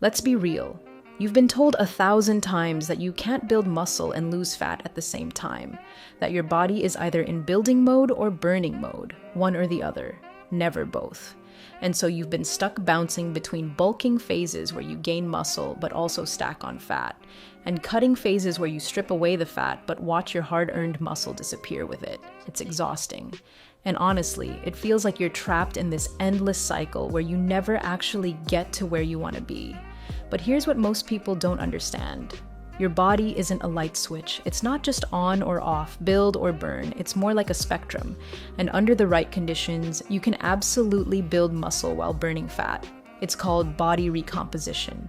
Let's be real. You've been told 1,000 times that you can't build muscle and lose fat at the same time, that your body is either in building mode or burning mode, one or the other, never both. And so you've been stuck bouncing between bulking phases where you gain muscle but also stack on fat, and cutting phases where you strip away the fat but watch your hard-earned muscle disappear with it. It's exhausting. And honestly, it feels like you're trapped in this endless cycle where you never actually get to where you want to be. But here's what most people don't understand. Your body isn't a light switch. It's not just on or off, build or burn. It's more like a spectrum. And under the right conditions, you can absolutely build muscle while burning fat. It's called body recomposition.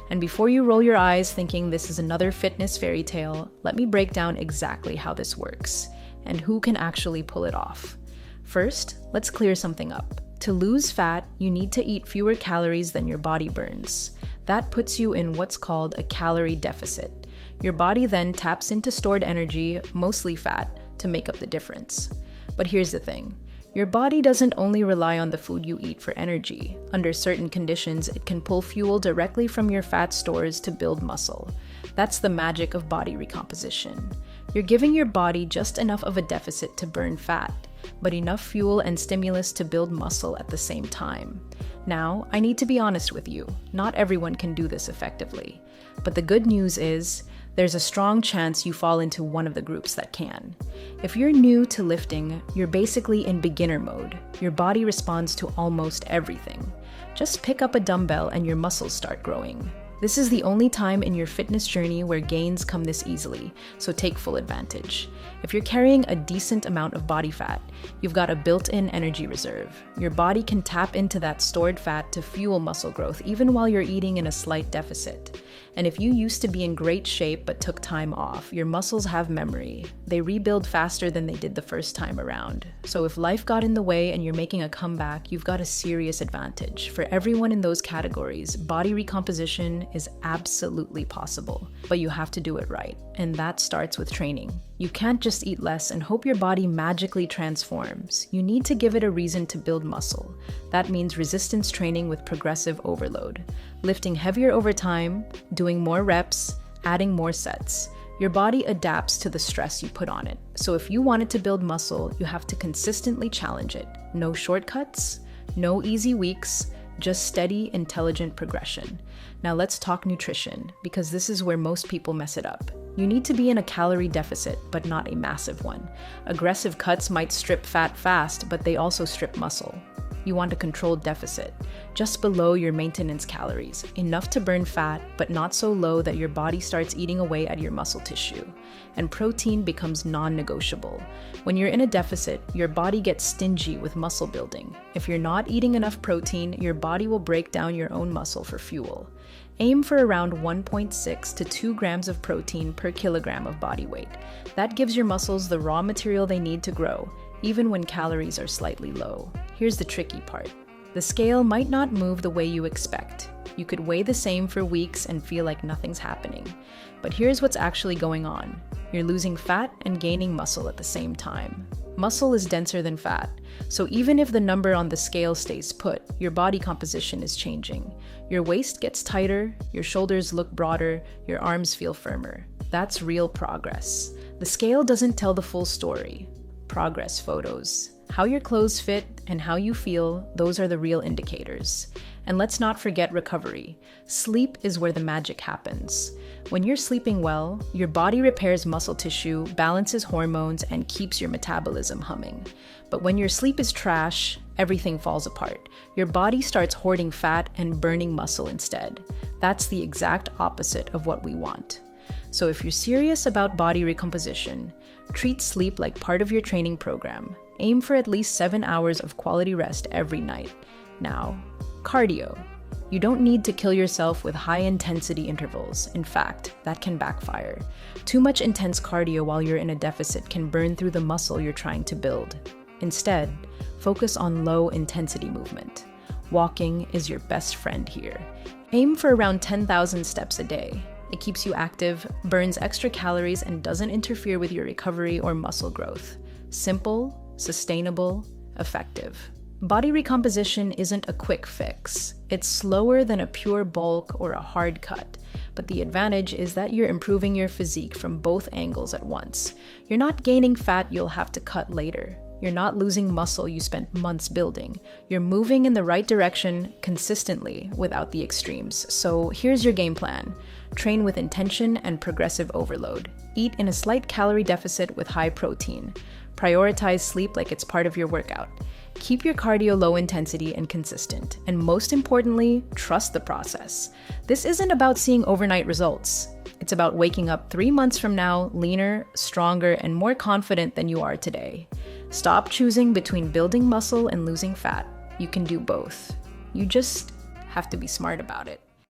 And before you roll your eyes thinking this is another fitness fairy tale, let me break down exactly how this works and who can actually pull it off. First, let's clear something up. To lose fat, you need to eat fewer calories than your body burns. That puts you in what's called a calorie deficit. Your body then taps into stored energy, mostly fat, to make up the difference. But here's the thing. Your body doesn't only rely on the food you eat for energy. Under certain conditions, it can pull fuel directly from your fat stores to build muscle. That's the magic of body recomposition. You're giving your body just enough of a deficit to burn fat, but enough fuel and stimulus to build muscle at the same time. Now, I need to be honest with you. Not everyone can do this effectively. But the good news is, there's a strong chance you fall into one of the groups that can. If you're new to lifting, you're basically in beginner mode. Your body responds to almost everything. Just pick up a dumbbell and your muscles start growing. This is the only time in your fitness journey where gains come this easily, so take full advantage. If you're carrying a decent amount of body fat, you've got a built-in energy reserve. Your body can tap into that stored fat to fuel muscle growth even while you're eating in a slight deficit. And if you used to be in great shape but took time off, your muscles have memory. They rebuild faster than they did the first time around. So if life got in the way and you're making a comeback, you've got a serious advantage. For everyone in those categories, body recomposition is absolutely possible. But you have to do it right, and that starts with training. You can't just eat less and hope your body magically transforms. You need to give it a reason to build muscle. That means resistance training with progressive overload. Lifting heavier over time, doing more reps, adding more sets. Your body adapts to the stress you put on it. So if you want it to build muscle, you have to consistently challenge it. No shortcuts, no easy weeks, just steady, intelligent progression. Now let's talk nutrition, because this is where most people mess it up. You need to be in a calorie deficit, but not a massive one. Aggressive cuts might strip fat fast, but they also strip muscle. You want a controlled deficit, just below your maintenance calories, enough to burn fat, but not so low that your body starts eating away at your muscle tissue. And protein becomes non-negotiable. When you're in a deficit, your body gets stingy with muscle building. If you're not eating enough protein, your body will break down your own muscle for fuel. Aim for around 1.6 to 2 grams of protein per kilogram of body weight. That gives your muscles the raw material they need to grow, even when calories are slightly low. Here's the tricky part. The scale might not move the way you expect. You could weigh the same for weeks and feel like nothing's happening. But here's what's actually going on. You're losing fat and gaining muscle at the same time. Muscle is denser than fat, so even if the number on the scale stays put, your body composition is changing. Your waist gets tighter, your shoulders look broader, your arms feel firmer. That's real progress. The scale doesn't tell the full story. Progress photos. How your clothes fit and how you feel, those are the real indicators. And let's not forget recovery. Sleep is where the magic happens. When you're sleeping well, your body repairs muscle tissue, balances hormones, and keeps your metabolism humming. But when your sleep is trash, everything falls apart. Your body starts hoarding fat and burning muscle instead. That's the exact opposite of what we want. So if you're serious about body recomposition, treat sleep like part of your training program. Aim for at least 7 hours of quality rest every night. Now, cardio. You don't need to kill yourself with high-intensity intervals. In fact, that can backfire. Too much intense cardio while you're in a deficit can burn through the muscle you're trying to build. Instead, focus on low-intensity movement. Walking is your best friend here. Aim for around 10,000 steps a day. It keeps you active, burns extra calories, and doesn't interfere with your recovery or muscle growth. Simple, sustainable, effective. Body recomposition isn't a quick fix. It's slower than a pure bulk or a hard cut. But the advantage is that you're improving your physique from both angles at once. You're not gaining fat you'll have to cut later. You're not losing muscle you spent months building. You're moving in the right direction consistently without the extremes. So here's your game plan. Train with intention and progressive overload. Eat in a slight calorie deficit with high protein. Prioritize sleep like it's part of your workout. Keep your cardio low intensity and consistent. And most importantly, trust the process. This isn't about seeing overnight results. It's about waking up 3 months from now, leaner, stronger, and more confident than you are today. Stop choosing between building muscle and losing fat. You can do both. You just have to be smart about it.